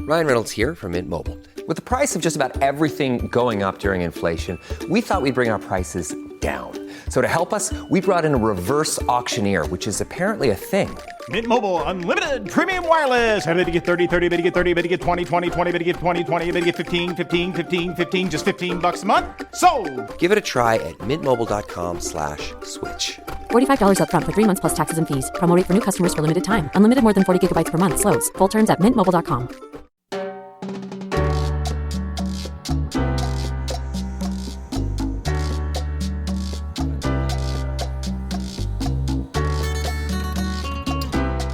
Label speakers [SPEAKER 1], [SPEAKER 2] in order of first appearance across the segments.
[SPEAKER 1] Ryan Reynolds here from Mint Mobile. With the price of just about everything going up during inflation, we thought we'd bring our prices down. So to help us, we brought in a reverse auctioneer, which is apparently a thing.
[SPEAKER 2] Mint Mobile Unlimited Premium Wireless. How to get 30, 30, bit to get 30, bit to get 20, 20, 20, bit to get 20, 20, bit to get 15, 15, 15, 15, just $15 a month? Sold!
[SPEAKER 1] Give it a try at mintmobile.com/switch.
[SPEAKER 3] $45 up front for 3 months plus taxes and fees. Promo rate for new customers for limited time. Unlimited more than 40 gigabytes per month. Slows full terms at mintmobile.com.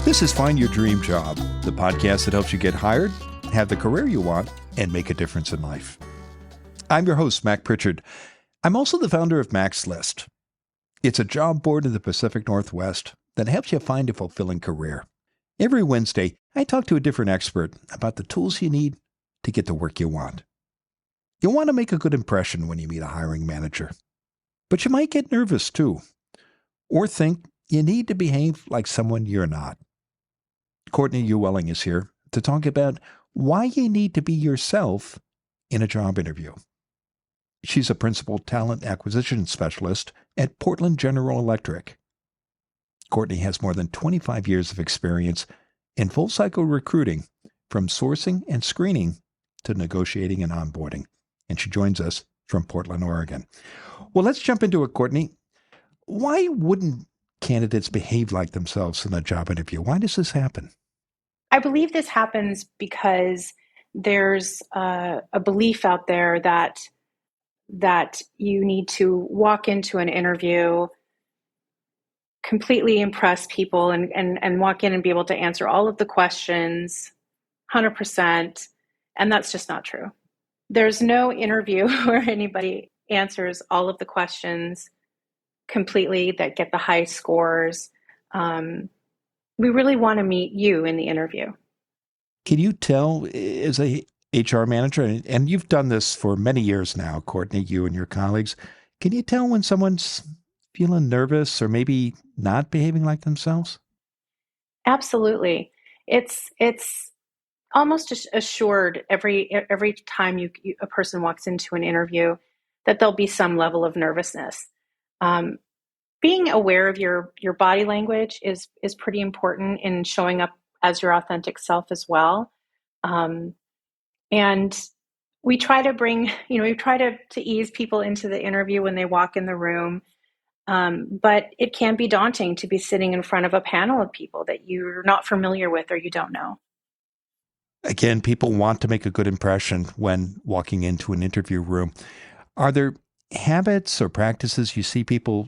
[SPEAKER 4] This is Find Your Dream Job, the podcast that helps you get hired, have the career you want, and make a difference in life. I'm your host, Mac Pritchard. I'm also the founder of Mac's List. It's a job board in the Pacific Northwest that helps you find a fulfilling career. Every Wednesday, I talk to a different expert about the tools you need to get the work you want. You'll want to make a good impression when you meet a hiring manager. But you might get nervous too, or think you need to behave like someone you're not. Courtney Ulwelling is here to talk about why you need to be yourself in a job interview. She's a principal talent acquisition specialist at Portland General Electric. Courtney has more than 25 years of experience in full-cycle recruiting, from sourcing and screening to negotiating and onboarding. And she joins us from Portland, Oregon. Well, let's jump into it, Courtney. Why wouldn't candidates behave like themselves in a job interview? Why does this happen?
[SPEAKER 5] I believe this happens because there's a belief out there that you need to walk into an interview, completely impress people and walk in and be able to answer all of the questions 100%. And that's just not true. There's no interview where anybody answers all of the questions completely that get the high scores. We really want to meet you in the interview.
[SPEAKER 4] Can you tell, as a HR manager, and you've done this for many years now, Courtney, you and your colleagues, can you tell when someone's feeling nervous or maybe not behaving like themselves?
[SPEAKER 5] Absolutely. It's almost assured every time a person walks into an interview that there'll be some level of nervousness. Being aware of your body language is pretty important in showing up as your authentic self as well. And we try to ease people into the interview when they walk in the room. But it can be daunting to be sitting in front of a panel of people that you're not familiar with or you don't know.
[SPEAKER 4] Again, people want to make a good impression when walking into an interview room. Are there habits or practices you see people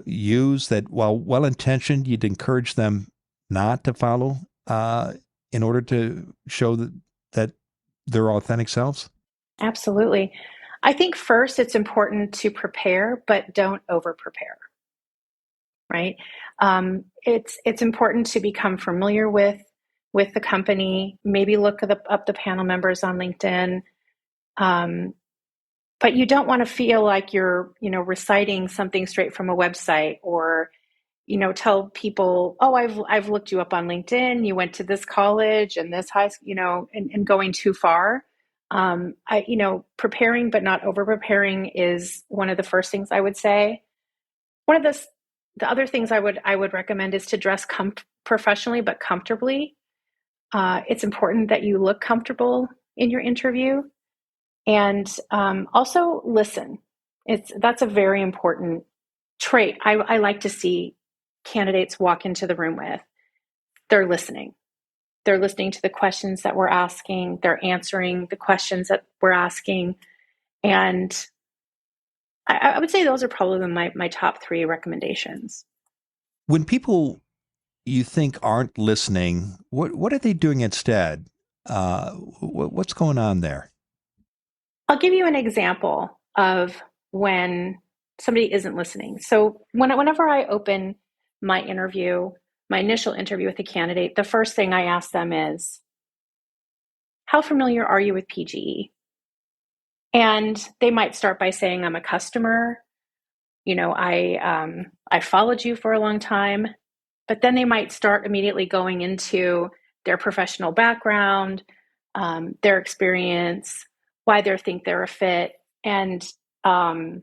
[SPEAKER 4] use that, while well-intentioned, you'd encourage them not to follow in order to show that they're authentic selves?
[SPEAKER 5] Absolutely. I think first it's important to prepare, but don't over-prepare, right? It's important to become familiar with the company, maybe look up the panel members on LinkedIn. But you don't want to feel like you're, reciting something straight from a website, or, tell people, oh, I've looked you up on LinkedIn. You went to this college and this high school, and going too far. Preparing but not over preparing is one of the first things I would say. One of the other things I would recommend is to dress professionally but comfortably. It's important that you look comfortable in your interview. And also listen. That's a very important trait I like to see candidates walk into the room with. They're listening. They're listening to the questions that we're asking. They're answering the questions that we're asking. And I would say those are probably my top 3 recommendations.
[SPEAKER 4] When people you think aren't listening, what are they doing instead? What's going on there?
[SPEAKER 5] I'll give you an example of when somebody isn't listening. So whenever I open my initial interview with a candidate, the first thing I ask them is, how familiar are you with PGE? And they might start by saying, I'm a customer. I followed you for a long time. But then they might start immediately going into their professional background, their experience, why they think they're a fit. And I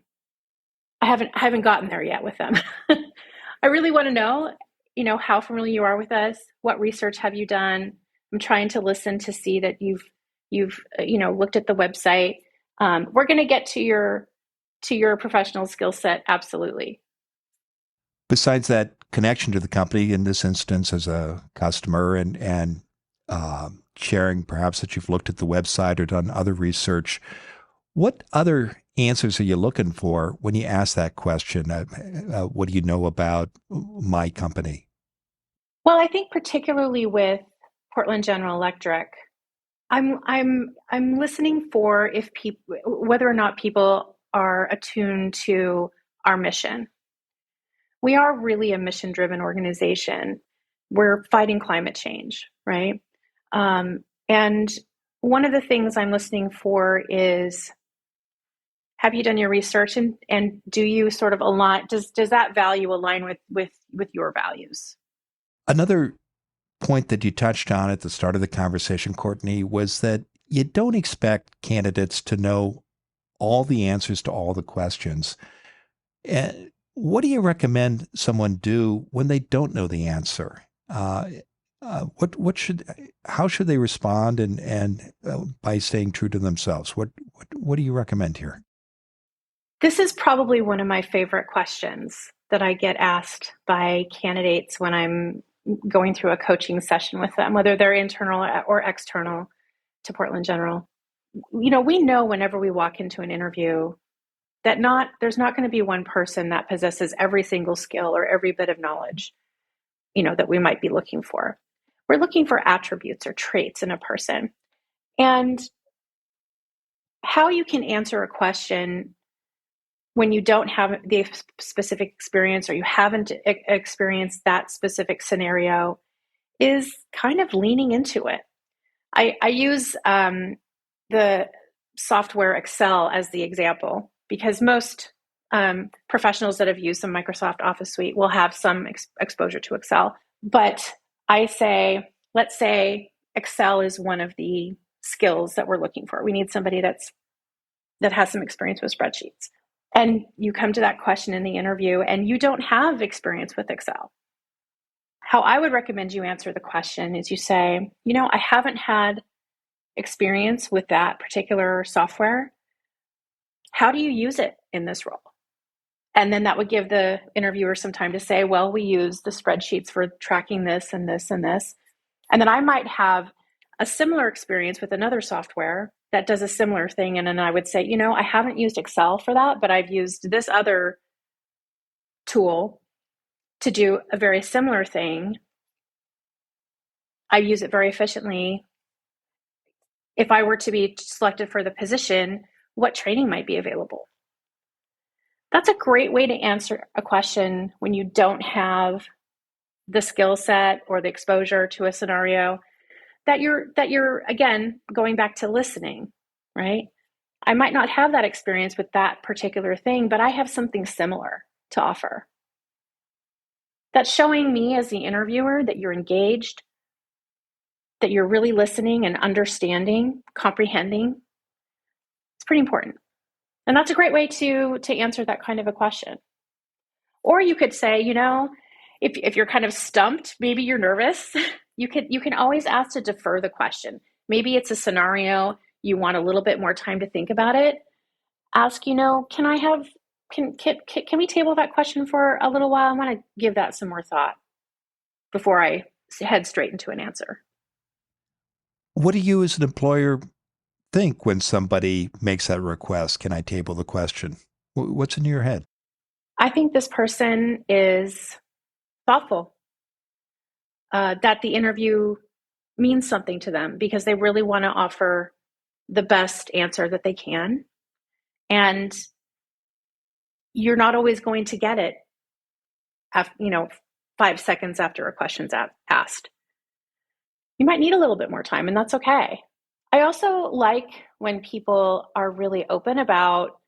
[SPEAKER 5] haven't gotten there yet with them. I really want to know, how familiar you are with us. What research have you done? I'm trying to listen to see that you've looked at the website. We're going to get to your professional skill set. Absolutely.
[SPEAKER 4] Besides that connection to the company, in this instance as a customer, and sharing perhaps that you've looked at the website or done other research, what other answers are you looking for when you ask that question? What do you know about my company?
[SPEAKER 5] Well, I think particularly with Portland General Electric, I'm listening for whether or not people are attuned to our mission. We are really a mission-driven organization. We're fighting climate change, right? And one of the things I'm listening for is, have you done your research, and do you sort of align? Does that value align with your values?
[SPEAKER 4] Another point that you touched on at the start of the conversation, Courtney, was that you don't expect candidates to know all the answers to all the questions. What do you recommend someone do when they don't know the answer? How should they respond, and by staying true to themselves? What do you recommend here?
[SPEAKER 5] This is probably one of my favorite questions that I get asked by candidates when I'm going through a coaching session with them, whether they're internal or external to Portland General. We know whenever we walk into an interview that there's not going to be one person that possesses every single skill or every bit of knowledge, that we might be looking for. We're looking for attributes or traits in a person. And how you can answer a question when you don't have the specific experience, or you haven't experienced that specific scenario, is kind of leaning into it. I use the software Excel as the example, because most professionals that have used the Microsoft Office suite will have some exposure to Excel. But I say, let's say Excel is one of the skills that we're looking for. We need somebody that has some experience with spreadsheets. And you come to that question in the interview and you don't have experience with Excel. How I would recommend you answer the question is you say, I haven't had experience with that particular software. How do you use it in this role? And then that would give the interviewer some time to say, well, we use the spreadsheets for tracking this and this and this. And then I might have a similar experience with another software that does a similar thing. And then I would say, I haven't used Excel for that, but I've used this other tool to do a very similar thing. I use it very efficiently. If I were to be selected for the position, what training might be available? That's a great way to answer a question when you don't have the skill set or the exposure to a scenario that you're again going back to listening, right? I might not have that experience with that particular thing, but I have something similar to offer. That's showing me as the interviewer that you're engaged, that you're really listening and understanding, comprehending. It's pretty important. And that's a great way to answer that kind of a question. Or you could say, if you're kind of stumped, maybe you're nervous, you can always ask to defer the question. Maybe it's a scenario you want a little bit more time to think about it. Ask, can we table that question for a little while? I want to give that some more thought before I head straight into an answer.
[SPEAKER 4] What do you as an employer think when somebody makes that request? Can I table the question? What's in your head?
[SPEAKER 5] I think this person is thoughtful, that the interview means something to them because they really want to offer the best answer that they can. And you're not always going to get it, 5 seconds after a question's asked. You might need a little bit more time, and that's okay. I also like when people are really open about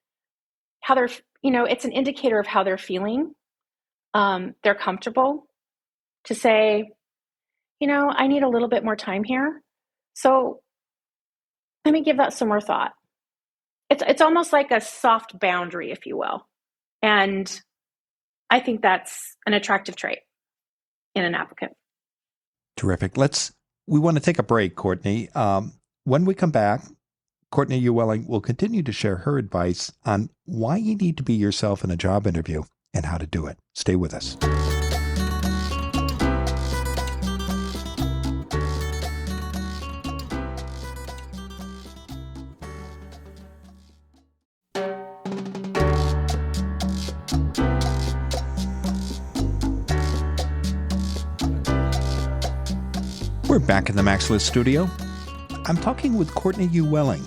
[SPEAKER 5] how they're, it's an indicator of how they're feeling. They're comfortable to say, I need a little bit more time here. So let me give that some more thought. It's almost like a soft boundary, if you will. And I think that's an attractive trait in an applicant.
[SPEAKER 4] Terrific. We want to take a break, Courtney. When we come back, Courtney Ulwelling will continue to share her advice on why you need to be yourself in a job interview and how to do it. Stay with us. We're back in the Max List studio. I'm talking with Courtney Ulwelling.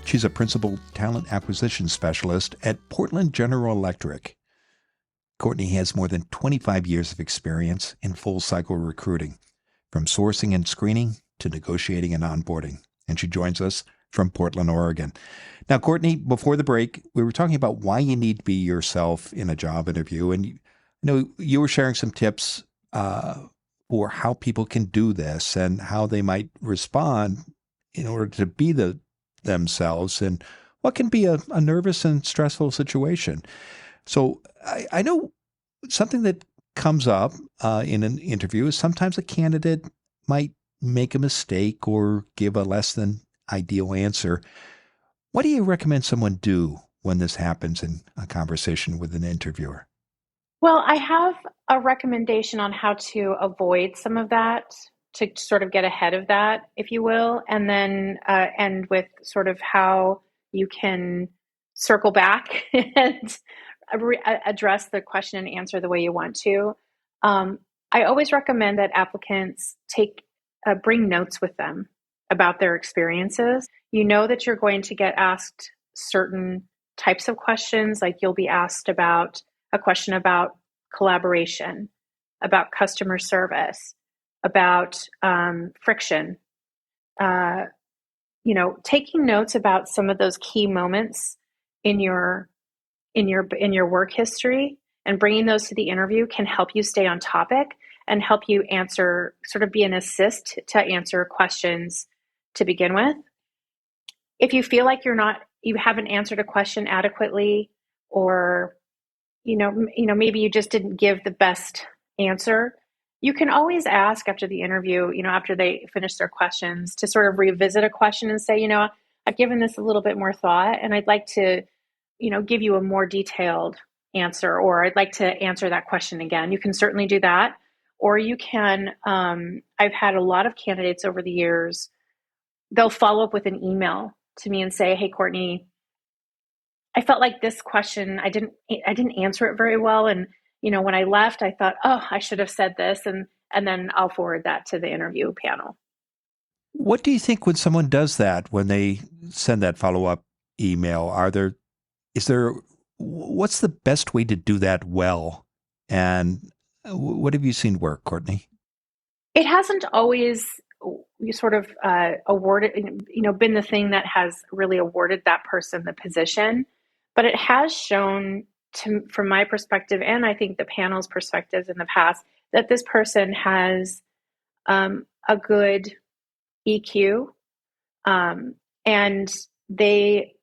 [SPEAKER 4] She's a principal talent acquisition specialist at Portland General Electric. Courtney has more than 25 years of experience in full-cycle recruiting, from sourcing and screening to negotiating and onboarding. And she joins us from Portland, Oregon. Now, Courtney, before the break, we were talking about why you need to be yourself in a job interview. And you were sharing some tips for how people can do this and how they might respond in order to be themselves and what can be a nervous and stressful situation. So I know something that comes up in an interview is sometimes a candidate might make a mistake or give a less than ideal answer. What do you recommend someone do when this happens in a conversation with an interviewer?
[SPEAKER 5] Well, I have a recommendation on how to avoid some of that, to sort of get ahead of that, if you will, and then end with sort of how you can circle back and address the question and answer the way you want to. I always recommend that applicants bring notes with them about their experiences. You know that you're going to get asked certain types of questions, like you'll be asked about a question about collaboration, about customer service, about friction. Taking notes about some of those key moments in your work history and bringing those to the interview can help you stay on topic and help you answer, sort of be an assist to answer questions to begin with. If you feel like you haven't answered a question adequately, or maybe you just didn't give the best answer, you can always ask after the interview, after they finish their questions, to sort of revisit a question and say, I've given this a little bit more thought and I'd like to, give you a more detailed answer, or I'd like to answer that question again. You can certainly do that. Or you can, I've had a lot of candidates over the years, they'll follow up with an email to me and say, hey, Courtney, I felt like this question, I didn't answer it very well. And, when I left, I thought, oh, I should have said this. And then I'll forward that to the interview panel.
[SPEAKER 4] What do you think when someone does that, when they send that follow-up email? What's the best way to do that well? And what have you seen work, Courtney?
[SPEAKER 5] It hasn't always sort of awarded, been the thing that has really awarded that person the position. But it has shown, from my perspective, and I think the panel's perspectives in the past, that this person has a good EQ, and they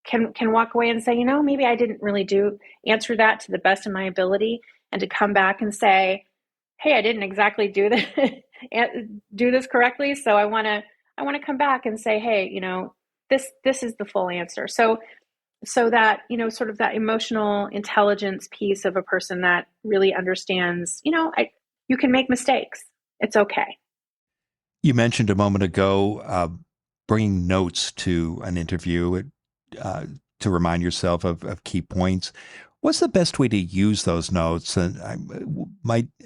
[SPEAKER 5] can walk away and say, maybe I didn't really answer that to the best of my ability, and to come back and say, hey, I didn't exactly do this correctly, so I want to come back and say, hey, this is the full answer. So that, sort of that emotional intelligence piece of a person that really understands, you can make mistakes. It's okay.
[SPEAKER 4] You mentioned a moment ago bringing notes to an interview to remind yourself of key points. What's the best way to use those notes? And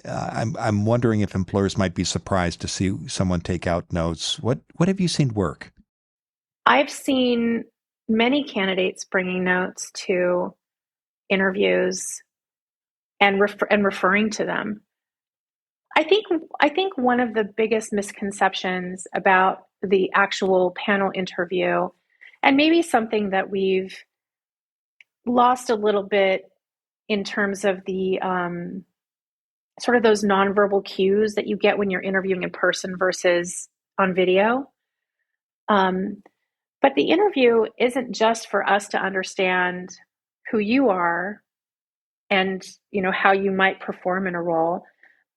[SPEAKER 4] I'm wondering if employers might be surprised to see someone take out notes. What have you seen work?
[SPEAKER 5] I've seen many candidates bringing notes to interviews and referring to them. I think one of the biggest misconceptions about the actual panel interview, and maybe something that we've lost a little bit in terms of the sort of those nonverbal cues that you get when you're interviewing in person versus on video. But the interview isn't just for us to understand who you are and, how you might perform in a role,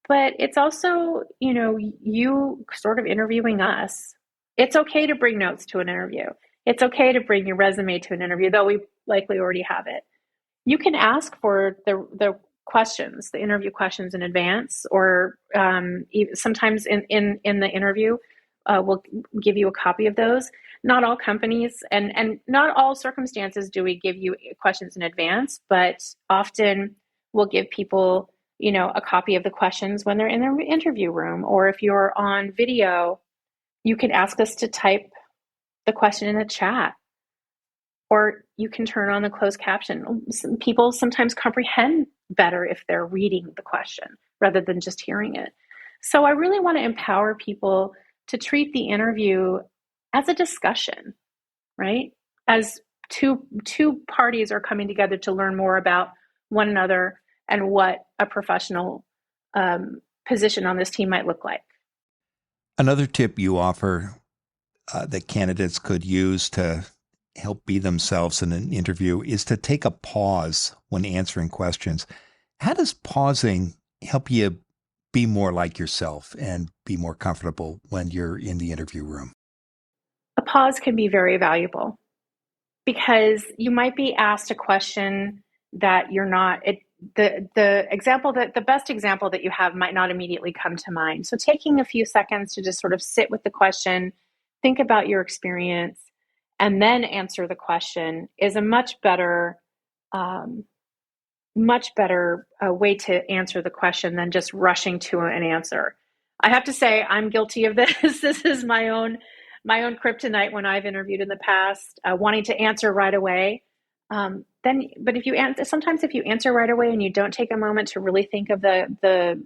[SPEAKER 5] but it's also, you sort of interviewing us. It's okay to bring notes to an interview. It's okay to bring your resume to an interview, though we likely already have it. You can ask for the questions, the interview questions in advance, or sometimes in the interview, we'll give you a copy of those. Not all companies and not all circumstances do we give you questions in advance, but often we'll give people, a copy of the questions when they're in their interview room. Or if you're on video, you can ask us to type the question in the chat, or you can turn on the closed caption. People sometimes comprehend better if they're reading the question rather than just hearing it. So I really want to empower people to treat the interview as a discussion, right? As two parties are coming together to learn more about one another and what a professional position on this team might look like.
[SPEAKER 4] Another tip you offer that candidates could use to help be themselves in an interview is to take a pause when answering questions. How does pausing help you be more like yourself and be more comfortable when you're in the interview room?
[SPEAKER 5] A pause can be very valuable because you might be asked a question that you're not, the best example that you have might not immediately come to mind. So taking a few seconds to just sort of sit with the question, think about your experience, and then answer the question is a much better way to answer the question than just rushing to an answer. I have to say I'm guilty of this. This is my own kryptonite when I've interviewed in the past, wanting to answer right away. But if you answer right away and you don't take a moment to really think of the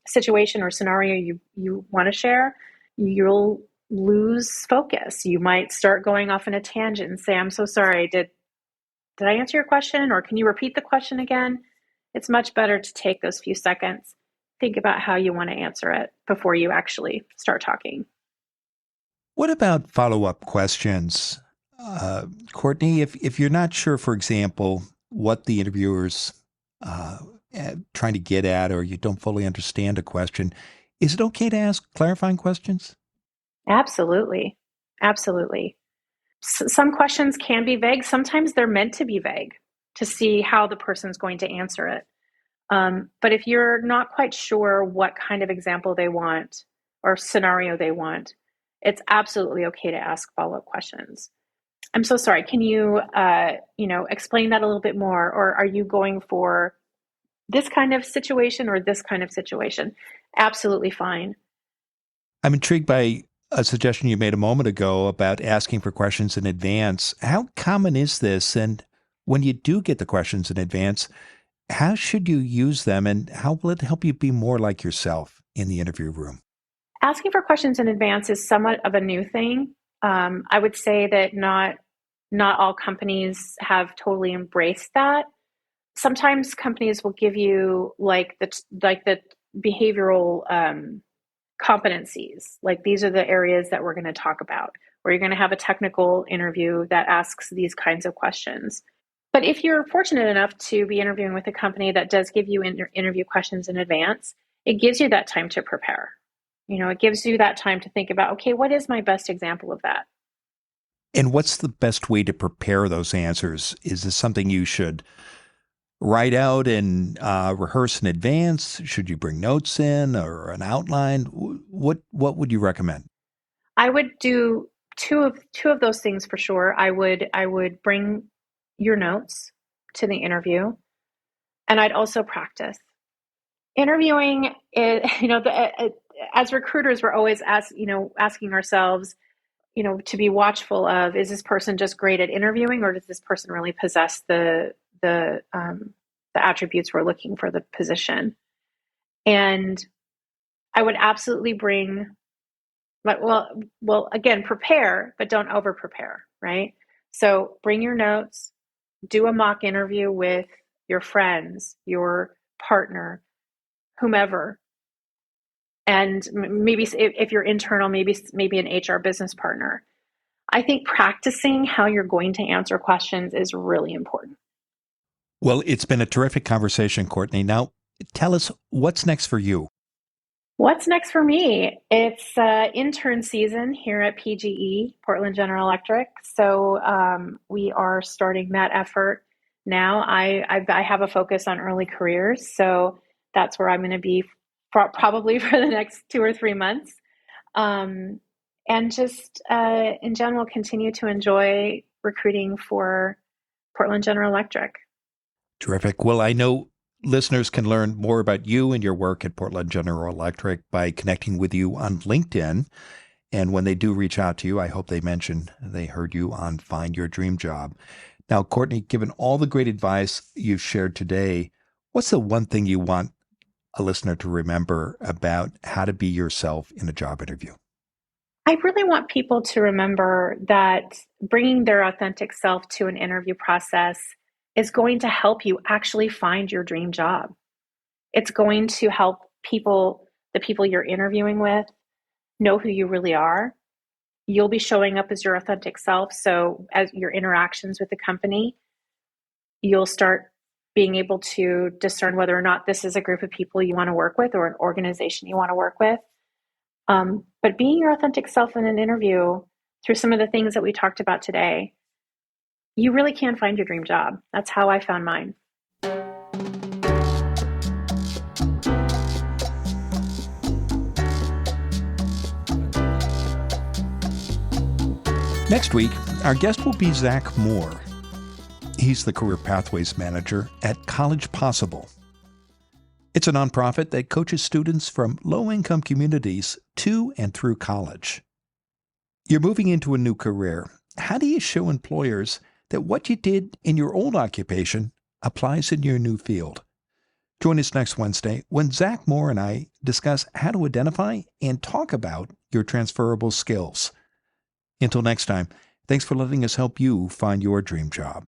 [SPEAKER 5] situation or scenario you want to share, you'll lose focus. You might start going off in a tangent and say, "I'm so sorry. Did I answer your question? Or can you repeat the question again?" It's much better to take those few seconds, think about how you want to answer it before you actually start talking.
[SPEAKER 4] What about follow-up questions? Courtney, if you're not sure, for example, what the interviewer's trying to get at, or you don't fully understand a question, is it okay to ask clarifying questions?
[SPEAKER 5] Absolutely. Absolutely. Some questions can be vague. Sometimes they're meant to be vague to see how the person's going to answer it. But if you're not quite sure what kind of example they want or scenario they want, it's absolutely okay to ask follow-up questions. I'm so sorry. Can you, explain that a little bit more? Or are you going for this kind of situation or this kind of situation? Absolutely fine.
[SPEAKER 4] I'm intrigued by a suggestion you made a moment ago about asking for questions in advance. How common is this? And when you do get the questions in advance, how should you use them, and how will it help you be more like yourself in the interview room?
[SPEAKER 5] Asking for questions in advance is somewhat of a new thing. I would say that not all companies have totally embraced that. Sometimes companies will give you like the behavioral competencies. Like, these are the areas that we're going to talk about, or you're going to have a technical interview that asks these kinds of questions. But if you're fortunate enough to be interviewing with a company that does give you interview questions in advance, it gives you that time to prepare. It gives you that time to think about, okay, what is my best example of that?
[SPEAKER 4] And what's the best way to prepare those answers? Is this something you should write out and rehearse in advance? Should you bring notes in or an outline? What would you recommend?
[SPEAKER 5] I would do two of those things for sure. I would bring your notes to the interview, and I'd also practice. Interviewing is, as recruiters, we're always asking ourselves, to be watchful of, is this person just great at interviewing, or does this person really possess the attributes we're looking for the position? And I would absolutely bring, again, prepare, but don't over prepare, right? So bring your notes, do a mock interview with your friends, your partner, whomever. And maybe if you're internal, maybe an HR business partner. I think practicing how you're going to answer questions is really important.
[SPEAKER 4] Well, it's been a terrific conversation, Courtney. Now, tell us what's next for you.
[SPEAKER 5] What's next for me? It's intern season here at PGE, Portland General Electric. So we are starting that effort now. I have a focus on early careers, so that's where I'm going to be probably for the next 2 or 3 months. And just in general, continue to enjoy recruiting for Portland General Electric.
[SPEAKER 4] Terrific. Well, I know listeners can learn more about you and your work at Portland General Electric by connecting with you on LinkedIn. And when they do reach out to you, I hope they mention they heard you on Find Your Dream Job. Now, Courtney, given all the great advice you've shared today, what's the one thing you want a listener to remember about how to be yourself in a job interview?
[SPEAKER 5] I really want people to remember that bringing their authentic self to an interview process is going to help you actually find your dream job. It's going to help the people you're interviewing with, know who you really are. You'll be showing up as your authentic self. So as your interactions with the company, you'll start being able to discern whether or not this is a group of people you want to work with or an organization you want to work with. But being your authentic self in an interview through some of the things that we talked about today, you really can find your dream job. That's how I found mine.
[SPEAKER 4] Next week, our guest will be Zach Moore. He's the Career Pathways Manager at College Possible. It's a nonprofit that coaches students from low-income communities to and through college. You're moving into a new career. How do you show employers that what you did in your old occupation applies in your new field? Join us next Wednesday when Zach Moore and I discuss how to identify and talk about your transferable skills. Until next time, thanks for letting us help you find your dream job.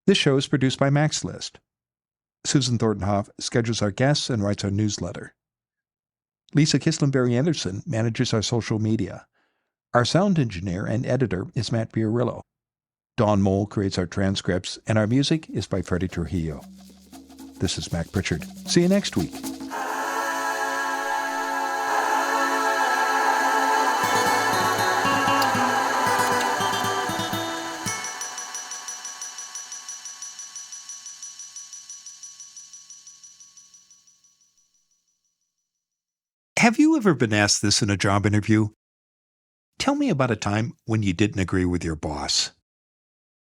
[SPEAKER 4] This show is produced by Max List. Susan Thorntonhoff schedules our guests and writes our newsletter. Lisa Kislenberry-Anderson manages our social media. Our sound engineer and editor is Matt Fiorillo. Dawn Mole creates our transcripts, and our music is by Freddie Trujillo. This is Mac Pritchard. See you next week. Have you ever been asked this in a job interview? Tell me about a time when you didn't agree with your boss.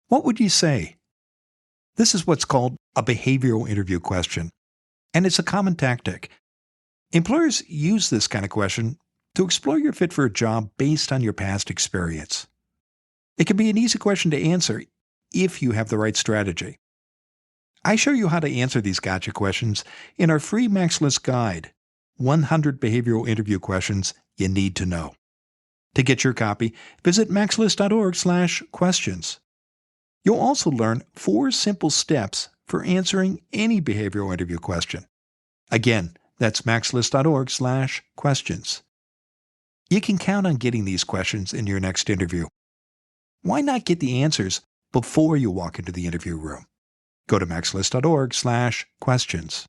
[SPEAKER 4] What would you say? This is what's called a behavioral interview question, and it's a common tactic. Employers use this kind of question to explore your fit for a job based on your past experience. It can be an easy question to answer if you have the right strategy. I show you how to answer these gotcha questions in our free Max List guide, 100 Behavioral Interview Questions You Need to Know. To get your copy, visit maxlist.org/questions. You'll also learn 4 simple steps for answering any behavioral interview question. Again, that's maxlist.org/questions. You can count on getting these questions in your next interview. Why not get the answers before you walk into the interview room? Go to maxlist.org/questions.